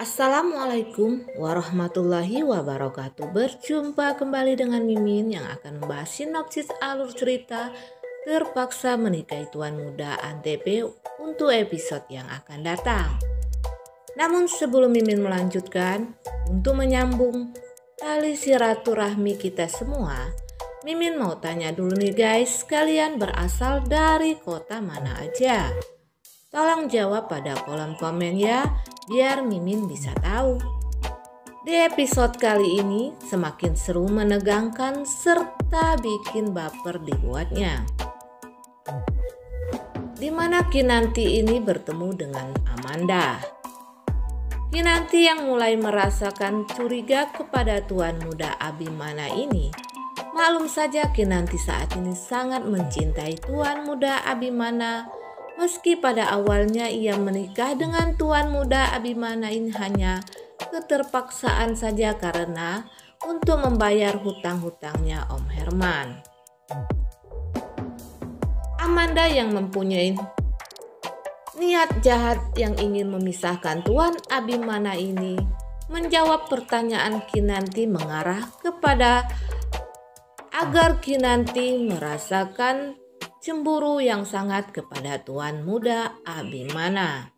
Assalamualaikum warahmatullahi wabarakatuh. Berjumpa kembali dengan Mimin yang akan membahas sinopsis alur cerita Terpaksa Menikahi Tuan Muda Antv untuk episode yang akan datang. Namun sebelum Mimin melanjutkan, untuk menyambung tali silaturahmi kita semua, Mimin mau tanya dulu nih guys, kalian berasal dari kota mana aja? Tolong jawab pada kolom komen ya, biar Mimin bisa tahu. Di episode kali ini semakin seru, menegangkan, serta bikin baper dibuatnya. Dimana Kinanti ini bertemu dengan Amanda. Kinanti yang mulai merasakan curiga kepada Tuan Muda Abimana ini. Maklum saja Kinanti saat ini sangat mencintai Tuan Muda Abimana. Meski pada awalnya ia menikah dengan Tuan Muda Abimana ini hanya keterpaksaan saja karena untuk membayar hutang-hutangnya Om Herman. Amanda yang mempunyai niat jahat yang ingin memisahkan Tuan Abimana ini menjawab pertanyaan Kinanti mengarah kepada agar Kinanti merasakan cemburu yang sangat kepada Tuan Muda Abimana.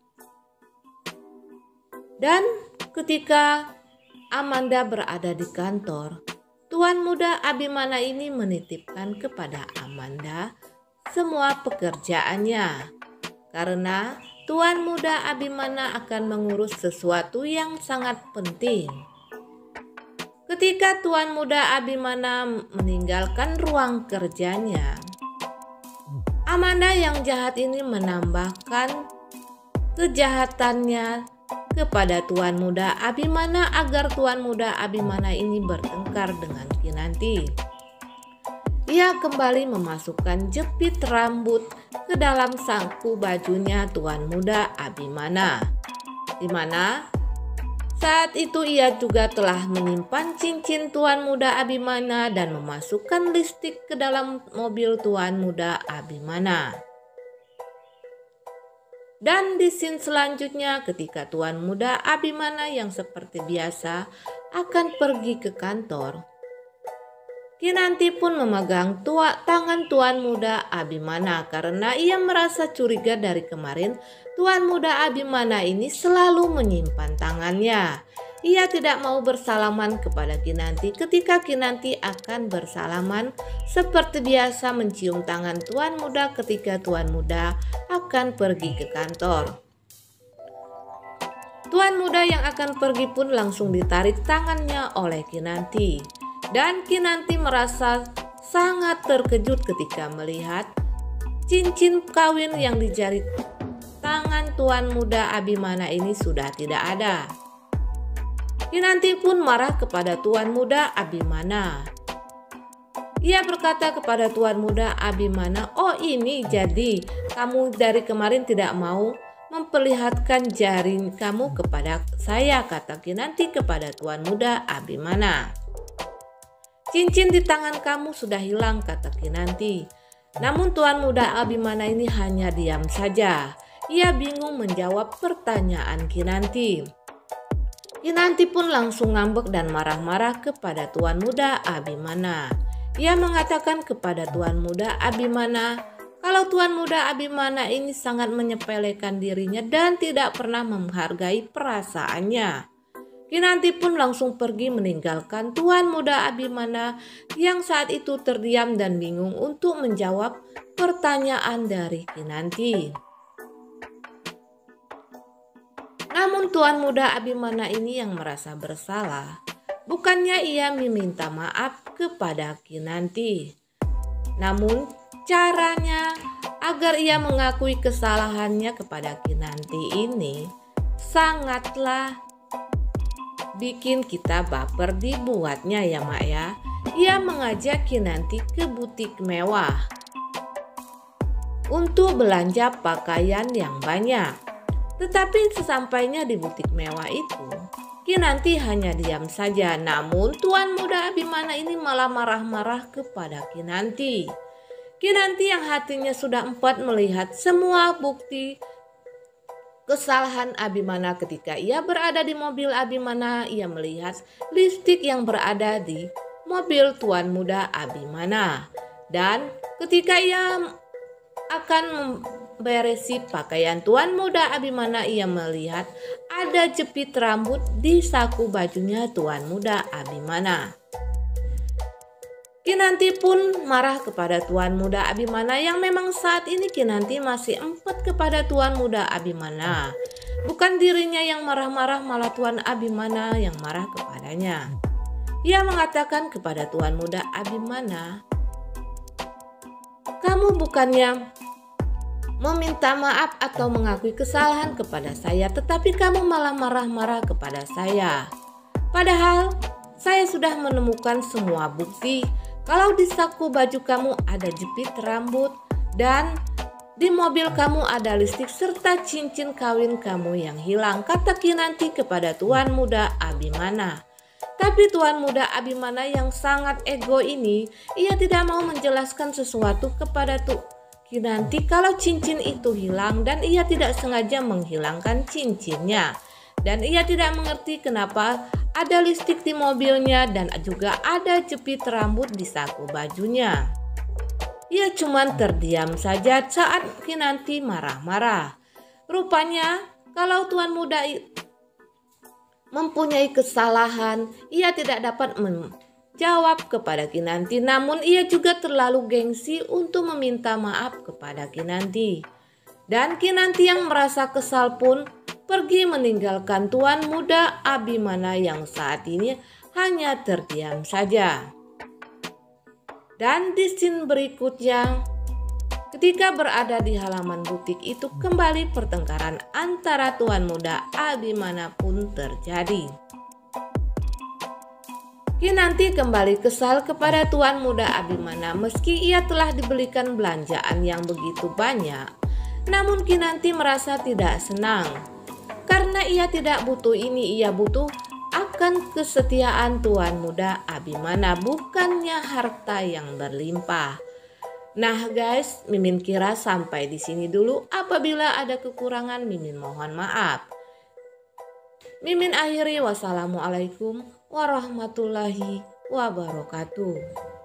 Dan ketika Amanda berada di kantor, Tuan Muda Abimana ini menitipkan kepada Amanda semua pekerjaannya. Karena Tuan Muda Abimana akan mengurus sesuatu yang sangat penting. Ketika Tuan Muda Abimana meninggalkan ruang kerjanya, Amanda yang jahat ini menambahkan kejahatannya kepada Tuan Muda Abimana agar Tuan Muda Abimana ini bertengkar dengan Kinanti. Ia kembali memasukkan jepit rambut ke dalam sangku bajunya Tuan Muda Abimana, di mana saat itu ia juga telah menyimpan cincin Tuan Muda Abimana dan memasukkan lipstik ke dalam mobil Tuan Muda Abimana. Dan di scene selanjutnya ketika Tuan Muda Abimana yang seperti biasa akan pergi ke kantor, Kinanti pun memegang tangan Tuan Muda Abimana karena ia merasa curiga dari kemarin Tuan Muda Abimana ini selalu menyimpan tangannya. Ia tidak mau bersalaman kepada Kinanti ketika Kinanti akan bersalaman seperti biasa mencium tangan Tuan Muda ketika Tuan Muda akan pergi ke kantor. Tuan Muda yang akan pergi pun langsung ditarik tangannya oleh Kinanti. Dan Kinanti merasa sangat terkejut ketika melihat cincin kawin yang di jari tangan Tuan Muda Abimana ini sudah tidak ada. Kinanti pun marah kepada Tuan Muda Abimana. Ia berkata kepada Tuan Muda Abimana, "Oh ini jadi kamu dari kemarin tidak mau memperlihatkan jari kamu kepada saya," kata Kinanti kepada Tuan Muda Abimana. "Cincin di tangan kamu sudah hilang," kata Kinanti. Namun Tuan Muda Abimana ini hanya diam saja. Ia bingung menjawab pertanyaan Kinanti. Kinanti pun langsung ngambek dan marah-marah kepada Tuan Muda Abimana. Ia mengatakan kepada Tuan Muda Abimana kalau Tuan Muda Abimana ini sangat menyepelekan dirinya dan tidak pernah menghargai perasaannya. Kinanti pun langsung pergi meninggalkan Tuan Muda Abimana yang saat itu terdiam dan bingung untuk menjawab pertanyaan dari Kinanti. Namun Tuan Muda Abimana ini yang merasa bersalah. Bukannya ia meminta maaf kepada Kinanti. Namun caranya agar ia mengakui kesalahannya kepada Kinanti ini sangatlah bikin kita baper dibuatnya ya Mak ya. Ia mengajak Kinanti ke butik mewah untuk belanja pakaian yang banyak. Tetapi sesampainya di butik mewah itu, Kinanti hanya diam saja. Namun Tuan Muda Abimana ini malah marah-marah kepada Kinanti. Kinanti yang hatinya sudah empat melihat semua bukti kesalahan Abimana ketika ia berada di mobil Abimana. Ia melihat lipstik yang berada di mobil Tuan Muda Abimana. Dan ketika ia akan memberesi pakaian Tuan Muda Abimana, ia melihat ada jepit rambut di saku bajunya Tuan Muda Abimana. Kinanti pun marah kepada Tuan Muda Abimana, yang memang saat ini Kinanti masih empat kepada Tuan Muda Abimana. Bukan dirinya yang marah-marah, malah Tuan Abimana yang marah kepadanya. Ia mengatakan kepada Tuan Muda Abimana, "Kamu bukannya meminta maaf atau mengakui kesalahan kepada saya, tetapi kamu malah marah-marah kepada saya. Padahal saya sudah menemukan semua bukti kalau di saku baju kamu ada jepit rambut dan di mobil kamu ada lipstik serta cincin kawin kamu yang hilang," kata Kinanti kepada Tuan Muda Abimana. Tapi Tuan Muda Abimana yang sangat ego ini, ia tidak mau menjelaskan sesuatu kepada Kinanti kalau cincin itu hilang, dan ia tidak sengaja menghilangkan cincinnya. Dan ia tidak mengerti kenapa ada lipstik di mobilnya dan juga ada jepit rambut di saku bajunya. Ia cuma terdiam saja saat Kinanti marah-marah. Rupanya kalau Tuan Muda mempunyai kesalahan, ia tidak dapat menjawab kepada Kinanti, namun ia juga terlalu gengsi untuk meminta maaf kepada Kinanti. Dan Kinanti yang merasa kesal pun pergi meninggalkan Tuan Muda Abimana yang saat ini hanya terdiam saja. Dan di scene berikutnya, ketika berada di halaman butik itu, kembali pertengkaran antara Tuan Muda Abimana pun terjadi. Kinanti kembali kesal kepada Tuan Muda Abimana meski ia telah dibelikan belanjaan yang begitu banyak. Namun Kinanti merasa tidak senang karena ia tidak butuh ini, ia butuh akan kesetiaan Tuan Muda Abimana, bukannya harta yang berlimpah. Nah guys, Mimin kira sampai di sini dulu. Apabila ada kekurangan, Mimin mohon maaf. Mimin akhiri, wassalamualaikum warahmatullahi wabarakatuh.